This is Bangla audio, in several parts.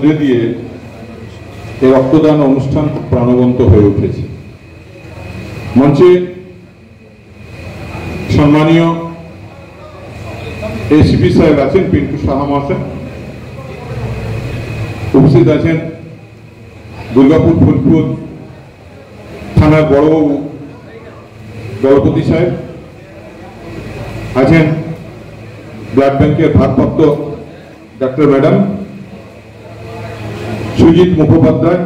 মধ্যে দিয়ে এই রক্তদান অনুষ্ঠান প্রাণবন্ত হয়ে উঠেছে। মঞ্চে সম্মানীয় এসিপি সাহেব আছেন, পিন্টু সাহা মহাশয় উপস্থিত আছেন, দুর্গাপুর ফুলপুর থানার বড়বাবু দলপতি সাহেব আছেন, ব্লাড ব্যাংকের ভারপ্রাপ্ত ডাক্তার ম্যাডাম সুজিত মুখোপাধ্যায়,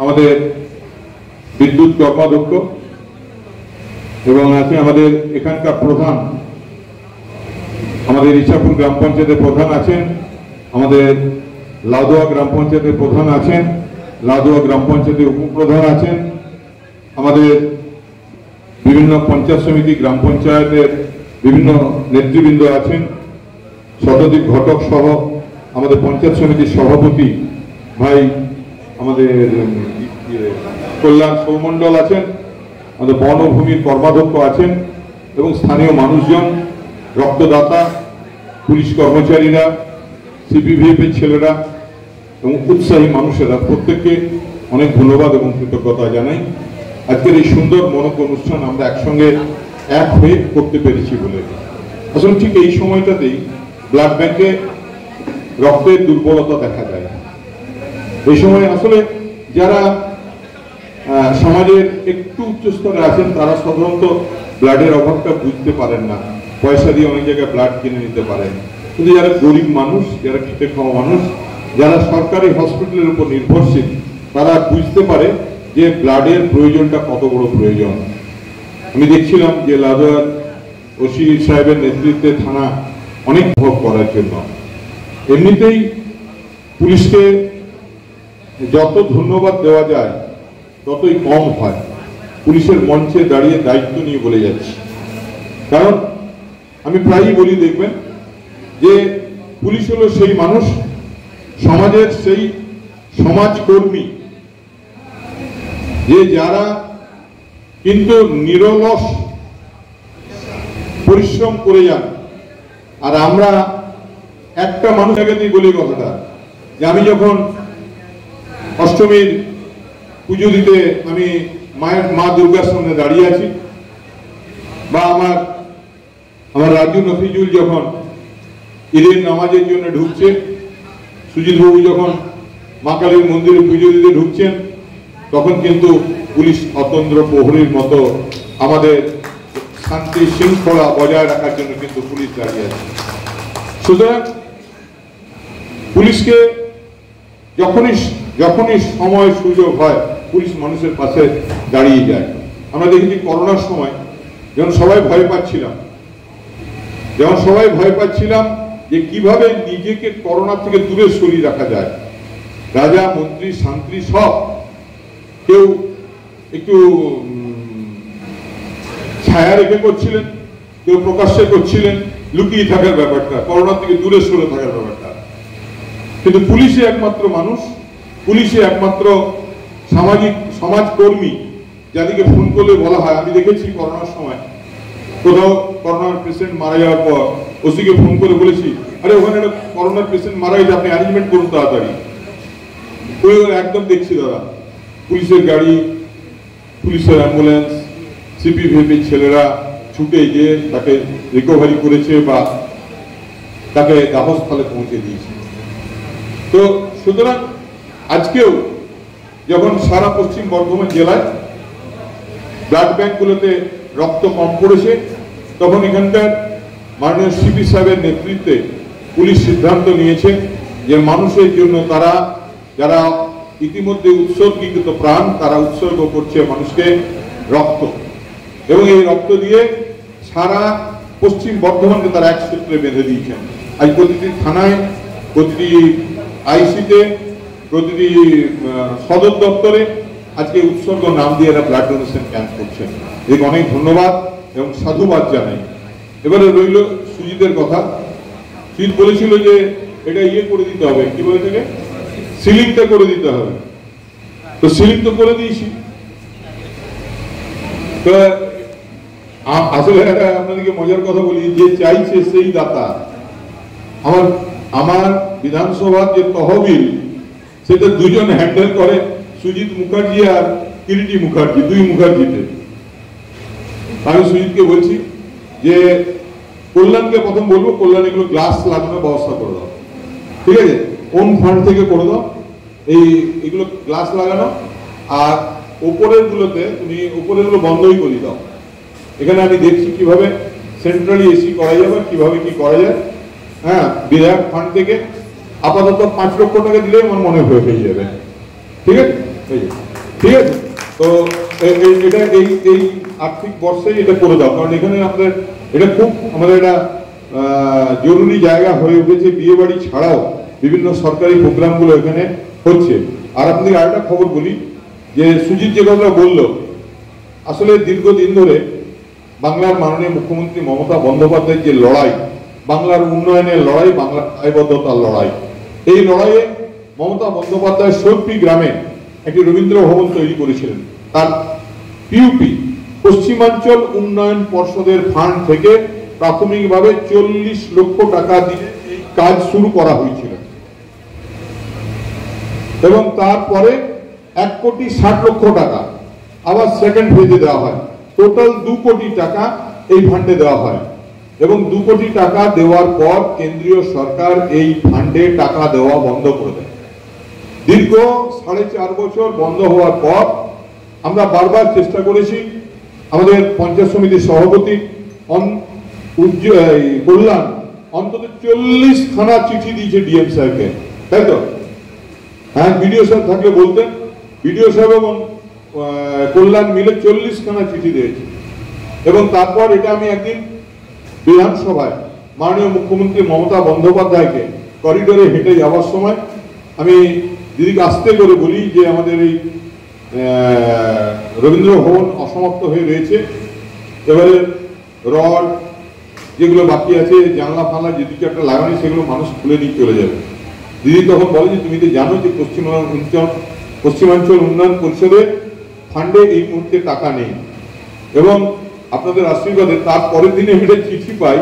আমাদের বিদ্যুৎ কর্মাধ্যক্ষ, এবং আছে আমাদের এখানকার প্রধান, আমাদের ইচ্ছাপুর গ্রাম পঞ্চায়েতের প্রধান আছেন, আমাদের লাউদোয়া গ্রাম পঞ্চায়েতের প্রধান আছেন, লাউদোয়া গ্রাম পঞ্চায়েতের উপপ্রধান আছেন, আমাদের বিভিন্ন পঞ্চায়েত সমিতি গ্রাম পঞ্চায়েতের বিভিন্ন নেতৃবৃন্দ আছেন, শতদ্বীপ ঘটক সহ আমাদের পঞ্চায়েত সমিতির সভাপতি ভাই আমাদের কল্যাণ সৌমণ্ডল আছেন, আমাদের বনভূমির কর্মাধ্যক্ষ আছেন, এবং স্থানীয় মানুষজন, রক্তদাতা, পুলিশ কর্মচারীরা, সিপিভিএফের ছেলেরা এবং উৎসাহী মানুষেরা, প্রত্যেককে অনেক ধন্যবাদ এবং কৃতজ্ঞতা জানাই। আজকের এই সুন্দর মনোজ্ঞ অনুষ্ঠান আমরা একসঙ্গে এক হয়ে করতে পেরেছি বলে। আসলে ঠিক এই সময়টাতেই ব্লাড ব্যাংকে রক্তের দুর্বলতা দেখা যায়। এই সময় আসলে যারা সমাজের একটু উচ্চ স্তরে আছেন তারা সাধারণত ব্লাডের অভাবটা বুঝতে পারেন না, পয়সা দিয়ে অনেক জায়গায় ব্লাড কিনে নিতে পারেন, কিন্তু যারা গরিব মানুষ, যারা খেটে খাওয়া মানুষ, যারা সরকারি হসপিটালের উপর নির্ভরশীল, তারা বুঝতে পারে যে ব্লাডের প্রয়োজনটা কত বড় প্রয়োজন। আমি দেখছিলাম যে লাউদোয়ার ওসি সাহেবের নেতৃত্বে থানা অনেক ভোগ করার জন্য। এমনিতেই পুলিশকে যত ধন্যবাদ দেওয়া যায় ততই কম হয়। পুলিশের মঞ্চে দাঁড়িয়ে দায়িত্ব নিয়ে বলে যাচ্ছি, কারণ আমি প্রায়ই বলি, দেখবেন যে পুলিশ হলো সেই মানুষ, সমাজের সেই সমাজকর্মী, যে যারা কিন্তু নিরলস পরিশ্রম করে যান। আর আমরা একটা মানুষ আগে দিয়ে বলি কথাটা, যে আমি যখন অষ্টমীর পুজো দিতে আমি মা দুর্গার সামনে দাঁড়িয়ে আছি, বা আমার রাজু নফিজুল যখন ঈদের নামাজের জন্য ঢুকছে, সুজিত বাবু যখন মা কালীর মন্দিরে পুজো দিতে ঢুকছেন, তখন কিন্তু পুলিশ অতন্ত্র প্রহরীর মতো আমাদের শান্তি শৃঙ্খলা বজায় রাখার জন্য কিন্তু পুলিশ দাঁড়িয়ে আছে। সুতরাং পুলিশকে যখনই সময় সুযোগ হয়, পুলিশ মানুষের পাশে দাঁড়িয়ে যায়। আমরা দেখেছি করোনার সময় যখন সবাই ভয় পাচ্ছিলাম যে কিভাবে নিজেকে করোনা থেকে দূরে সরিয়ে রাখা যায়, রাজা মন্ত্রী শান্তি সব কেউ একটু ছায়া রেখে করছিলেন, কেউ প্রকাশ্যে করছিলেন, লুকিয়ে থাকার ব্যাপারটা, করোনা থেকে দূরে সরে থাকার ব্যাপারটা। কিন্তু পুলিশে একমাত্র মানুষ, পুলিশে একমাত্র সমাজকর্মী, যাদেরকে ফোন করলে বলা হয়। আমি দেখেছি করোনার সময় কোথাও করোনার পেশেন্ট মারা যাওয়ার পর ওসিকে ফোন করে বলেছি, আরে ওখানে একটা করোনার পেশেন্ট মারা গেছে, আপনি অ্যারেঞ্জমেন্ট করুন তাড়াতাড়ি। ওই একদম দেখছি দাদা, পুলিশের গাড়ি, পুলিশের অ্যাম্বুলেন্স, সিপিভিএফের ছেলেরা ছুটে গিয়ে তাকে রিকভারি করেছে বা তাকে দাহস্থলে পৌঁছে দিয়েছে। তো সুতরাং আজকেও যখন সারা পশ্চিম বর্ধমান জেলায় ব্লাড ব্যাংকগুলোতে রক্ত কম পড়েছে, তখন এখানকার মাননীয় সিপি সাহেবের নেতৃত্বে পুলিশ সিদ্ধান্ত নিয়েছে যে মানুষের জন্য তারা যারা ইতিমধ্যে উৎসর্গীকৃত প্রাণ, তারা উৎসর্গ করছে মানুষকে রক্ত, এবং এই রক্ত দিয়ে সারা পশ্চিম বর্ধমানকে তারা এক সূত্রে বেঁধে দিয়েছেন। আজ প্রতিটি থানায়, প্রতিটি আইসিতে, প্রতিটি সদর দপ্তরে আজকে উৎসর্গ নাম দিয়ে এরা ব্লাড ডোনেশন ক্যাম্প করছেন। একে অনেক ধন্যবাদ এবং সাধুবাদ জানাই। এবারে রইল সুজিতের কথা। সুজিত বলেছিল যে এটা করে দিতে হবে, কি বলে থেকে সিলিংটা করে দিতে হবে, তো সিলিং তো করে দিয়েছি। তো আসলে আপনাদেরকে মজার কথা বলি, যে চাইছে সেই দাতা। আমার বিধানসভার যে তহবিল সেটা দুজন হ্যান্ডেল করে, সুজিত মুখার্জি আর কিরিটি মুখার্জি, দুই মুখার্জিতে। আমি সুজিতকে বলছি যে কল্যাণকে প্রথম বলবো, কল্যাণ এগুলো গ্লাস লাগানোর ব্যবস্থা করে দাও, ঠিক আছে, কোন ফান্ড থেকে করে দাও এগুলো গ্লাস লাগানো, আর ওপরের গুলোতে তুমি ওপরের গুলো বন্ধই করে দাও। এখানে আমি দেখছি কিভাবে সেন্ট্রালি এসি করা যাবে, কিভাবে কি করা যায়। হ্যাঁ, বিধায়ক ফান্ড থেকে আপাতত 5 লক্ষ টাকা দিলেই আমার মনে হয়ে যাবে, ঠিক আছে, ঠিক আছে। তো এটা এই আর্থিক বর্ষে এটা করে দাও, কারণ এখানে আমাদের এটা খুব আমাদের এটা জরুরি জায়গা হয়ে উঠেছে। বিয়ে বাড়ি ছাড়াও বিভিন্ন সরকারি প্রোগ্রামগুলো এখানে হচ্ছে। আর আপনাদের আরেকটা খবর বলি যে সুজিত যে কথা বললো, আসলে দীর্ঘদিন ধরে বাংলার মাননীয় মুখ্যমন্ত্রী মমতা বন্দ্যোপাধ্যায়ের যে লড়াই, বাংলার উন্নয়নের লড়াই, বাংলার দায়বদ্ধতার লড়াই, এই লড়াইয়ে মমতা বন্দ্যোপাধ্যায় সর্পি গ্রামে একটি রবীন্দ্র ভবন তৈরি করেছিলেন। তার পিউপি পশ্চিমাঞ্চল উন্নয়ন পর্ষদের ফান্ড থেকে প্রাথমিকভাবে 40 লক্ষ টাকা দিয়ে এই কাজ শুরু করা হয়েছিল এবং তারপরে 1,60,00,000 টাকা আবার সেকেন্ড ফেজে দেওয়া হয়। টোটাল 2 কোটি টাকা এই ফান্ডে দেওয়া হয় এবং 2 কোটি টাকা দেওয়ার পর কেন্দ্রীয় সরকার এই ফান্ডে টাকা দেওয়া বন্ধ করে দেয়। দীর্ঘ 4.5 বছর বন্ধ হওয়ার পর আমরা বারবার চেষ্টা করেছি, আমাদের পঞ্চায়েত সমিতির সভাপতি কল্যাণ অন্তত 40 খানা চিঠি দিয়েছে ডিএম সাহেবকে, তাই তো? হ্যাঁ, বিডিও সাহেব থাকলে বলতেন, বিডিও সাহেব এবং কল্যাণ মিলে 40 খানা চিঠি দিয়েছে। এবং তারপর এটা আমি একদিন বিধানসভায় মাননীয় মুখ্যমন্ত্রী মমতা বন্দ্যোপাধ্যায়কে করিডোরে হেঁটে যাওয়ার সময় আমি দিদিকে আস্তে করে বলি যে আমাদের এই রবীন্দ্র ভবন অসমাপ্ত হয়ে রয়েছে, এবারে রড যেগুলো বাকি আছে, জানলা ফানলা যে 2-4টা লাগানো, সেগুলো মানুষ খুলে নিয়ে চলে যাবে। দিদি তখন বলে যে তুমি তো জানো যে পশ্চিমাঞ্চল উন্নয়ন পরিষদের ফান্ডে এই মুহূর্তে টাকা নেই, এবং আপনাদের আশীর্বাদে তার পরের দিনে হেঁটে চিঠি পাই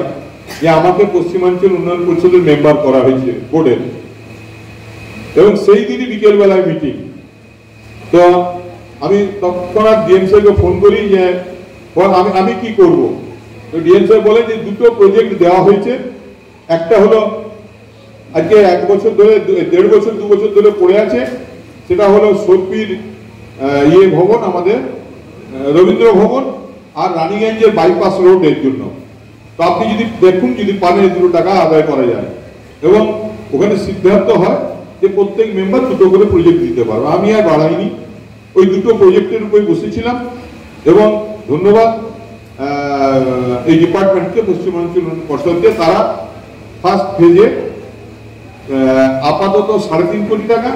যে আমাকে পশ্চিমাঞ্চল উন্নয়ন পরিষদের মেম্বার করা হয়েছে বোর্ডের, এবং সেই দিনই বিকেল বেলায় মিটিং। তো আমি তৎক্ষণাৎ ডিএম সাহেবকে ফোন করি যে আমি কি করব। তো ডিএম সাহেব বলে যে 2টো প্রজেক্ট দেওয়া হয়েছে, একটা হলো আজকে 1 বছর ধরে 1.5 বছর 2 বছর ধরে পড়ে আছে, সেটা হলো সর্পির ভবন, আমাদের রবীন্দ্র ভবন, আর রানীগঞ্জের বাইপাস রোড এর জন্য। তো আপনি যদি দেখুন, যদি পারেন 2 টাকা আদায় করা যায়, এবং ওখানে সিদ্ধান্ত হয় যে প্রত্যেক মেম্বার 2টো করে প্রজেক্ট দিতে পারবে। আমি আর বাড়াইনি, ওই 2টো প্রজেক্টের উপরে বসেছিলাম, এবং ধন্যবাদ এই ডিপার্টমেন্টকে, পশ্চিমাঞ্চল উন্নয়ন পর্ষদকে। তারা ফার্স্ট ফেজে আপাতত 3.5 কোটি টাকা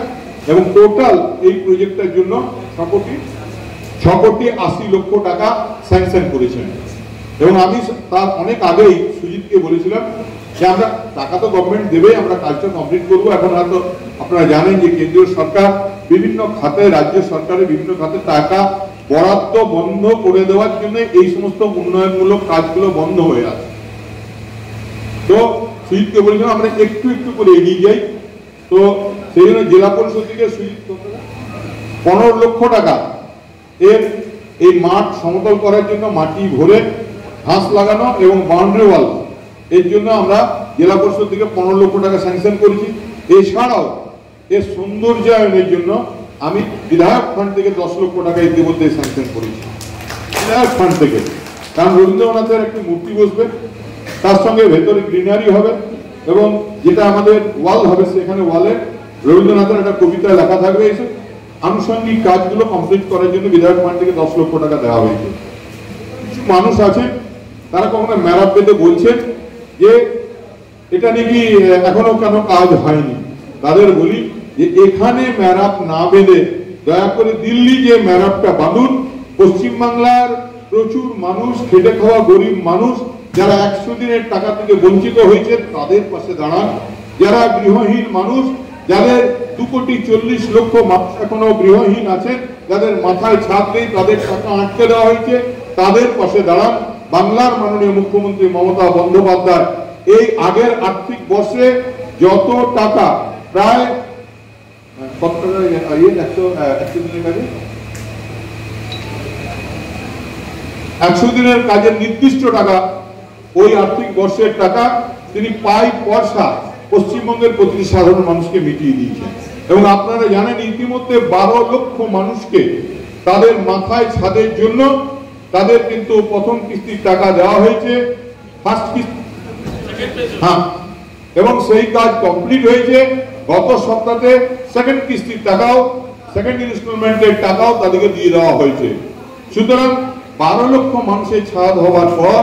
এবং টোটাল এই প্রজেক্টের জন্য 6,80,00,000 টাকা স্যাংশন করেছেন। এবং আমি তার অনেক আগেই সুজিতকে বলেছিলাম যে আমরা টাকা তো গভর্নমেন্ট দেবে, আমরা কাজটা কমপ্লিট করবো। এখন হয়তো আপনারা জানেন যে কেন্দ্রীয় সরকার বিভিন্ন খাতে, রাজ্য সরকারের বিভিন্ন খাতে টাকা বরাদ্দ বন্ধ করে দেওয়ার জন্য এই সমস্ত উন্নয়নমূলক কাজগুলো বন্ধ হয়ে আছে। তো সুজিতকে বলেছিলাম আমরা একটু একটু করে এগিয়ে যাই। তো সেই জন্য জেলা পরিষদ থেকে সুজিত 15 লক্ষ টাকা এর এই মাঠ সমতল করার জন্য, মাটি ভরে ঘাস লাগানো এবং বাউন্ডারি ওয়াল, এর জন্য আমরা জেলা পরিষদ থেকে 15 লক্ষ টাকা স্যাংশন করেছি। এছাড়াও এর সৌন্দর্যায়নের জন্য আমি বিধায়ক ফান্ড থেকে 10 লক্ষ টাকা ইতিমধ্যে স্যাংশন করেছি, বিধায়ক ফান্ড থেকে। কারণ রবীন্দ্রনাথের একটি মূর্তি বসবে, তার সঙ্গে ভেতরে গ্রিনারি হবে, এবং যেটা আমাদের ওয়াল হবে সেখানে ওয়ালে রবীন্দ্রনাথের একটা কবিতা লেখা থাকবে। এইসব আনুষঙ্গিক কাজগুলো কমপ্লিট করার জন্য বিধায়ক ফান্ড থেকে 10 লক্ষ টাকা দেওয়া হয়েছে। কিছু মানুষ আছে তারা কখনো ম্যারাপ পেতে বলছেন যে এটা নাকি এখনো কেন কাজ হয়নি। তাদের বলি যে এখানে ম্যারাপ না বেঁধে দয়া করে দিল্লি যে ম্যারাপটা বাঁধুন। পশ্চিমবাংলার প্রচুর মানুষ, খেটে খাওয়া গরিব মানুষ, যারা 100 দিনের টাকা থেকে বঞ্চিত হয়েছে তাদের পাশে দাঁড়ান। যারা গৃহহীন মানুষ, যাদের 2,40,00,000 মানুষ এখনো গৃহহীন আছে, যাদের মাথায় ছাদ নেই, তাদের টাকা আটকে দেওয়া হয়েছে, তাদের পাশে দাঁড়ান। বাংলার মাননীয় মুখ্যমন্ত্রী মমতা বন্দ্যোপাধ্যায় এই আগের আর্থিক বর্ষে যত টাকা, প্রায় কত টাকা 100 দিনের কাজে 100 দিনের কাজের নির্দিষ্ট টাকা, ওই আর্থিক বর্ষের টাকা তিনি পাই পয়সা পশ্চিমবঙ্গের প্রতিটি সাধারণ মানুষকে মিটিয়ে দিয়েছেন। এবং আপনারা জানেন ইতিমধ্যে 12 লক্ষ মানুষকে তাদের মাথায় ছাদের জন্য তাদের কিন্তু প্রথম কিস্তির টাকা দেওয়া হয়েছে, ফার্স্ট কিস্তি, হ্যাঁ, এবং সেই কাজ কমপ্লিট হয়েছে। গত সপ্তাহে সেকেন্ড কিস্তির টাকাও, সেকেন্ড ইনস্টলমেন্টের টাকাও তাদেরকে দিয়ে দেওয়া হয়েছে। সুতরাং 12 লক্ষ মানুষের ছাদ হওয়ার পর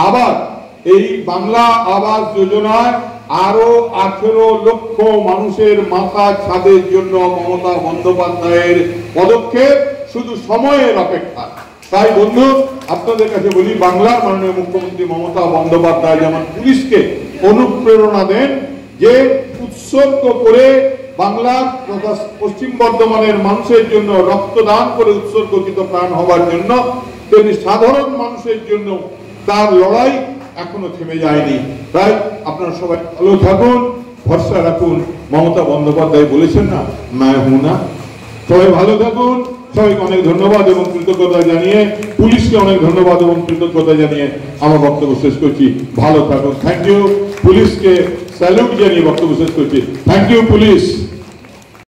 আবার এই বাংলা আবাস যোজনায় আরো 18 লক্ষ মানুষের মাথা ছাদের জন্য মমতা বন্দ্যোপাধ্যায়ের পদক্ষেপ শুধু সময়ের অপেক্ষা। তাই বন্ধু, আপনাদের কাছে বলি, বাংলার মাননীয় মুখ্যমন্ত্রী মমতা বন্দ্যোপাধ্যায় যেমন পুলিশকে অনুপ্রেরণা দেন যে উৎসর্গ করে বাংলার তথা পশ্চিম বর্ধমানের মানুষের জন্য রক্তদান করে উৎসর্গকৃত প্রাণ হওয়ার জন্য, তেমনি সাধারণ মানুষের জন্য তার লড়াই এখনো থেমে যায়নি। তাই আপনারা সবাই ভালো থাকুন, ভরসা রাখুন। মমতা বন্দ্যোপাধ্যায় বলেছেন না, मैं हूं ना। সবাই ভালো থাকুন। সবাইকে অনেক ধন্যবাদ এবং কৃতজ্ঞতা জানিয়ে, পুলিশকে অনেক ধন্যবাদ এবং কৃতজ্ঞতা জানিয়ে আমার বক্তব্য শেষ করছি। ভালো থাকুন। Thank you. পুলিশকে স্যালুট জানিয়ে বক্তব্য শেষ করছি। Thank you police.